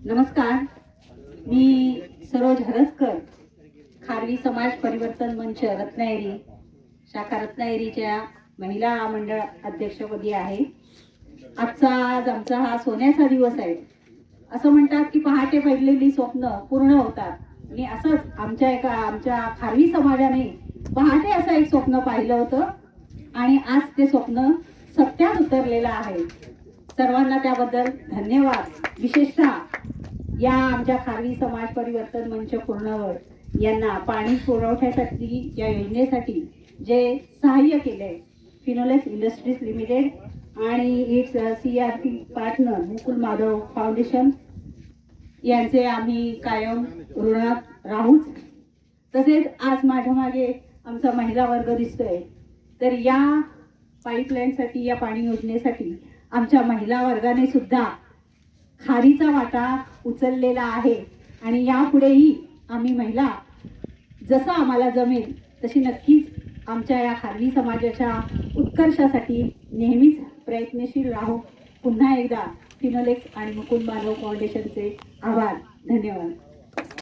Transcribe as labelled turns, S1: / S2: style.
S1: नमस्कार, मी सरोज हरसकर, खारवी समाज परिवर्तन मंच रत्नागिरी शाखा रत्नागिरीच्या महिला मंडळ अध्यक्षपदी आहे। आज आमचा हा सोन्याचा दिवस आहे। असं म्हणतात की पहाटे पडलेली स्वप्न पूर्ण होतात आणि असंच आमच्या खारवी समाजाने पहाटे असं एक स्वप्न पाहिलं होतं आणि आज ते स्वप्न सत्यात उतरलेलं आहे। सर्वांना त्याबद्दल धन्यवाद। विशेषतः या आमच्या खारवी समाज परिवर्तन मंच पूर्णवर यांना पाणी पुरवठ्यासाठी या योजनेसाठी जे सहाय्य केले फिनोलेक्स इंडस्ट्रीज लिमिटेड आणि it's CRP partner Mukul Madhav foundation यांचे आम्ही कायम ऋणात राहूच। तसेच आज माझ्या मागे आमचा महिला वर्ग दिसतोय, तर या पाईपलाईनसाठी या पाणी योजनेसाठी आमच्या महिला वर्गाने सुद्धा खारीचा वाटा उचललेला आहे आणि यापुढेही आम्ही महिला जसं आम्हाला जमेल तशी नक्कीच आमच्या या खारवी समाजाच्या उत्कर्षासाठी नेहमीच प्रयत्नशील राहू। पुन्हा एकदा फिनोलेक्स आणि मुकुंद माधव फाउंडेशनचे आभार। धन्यवाद।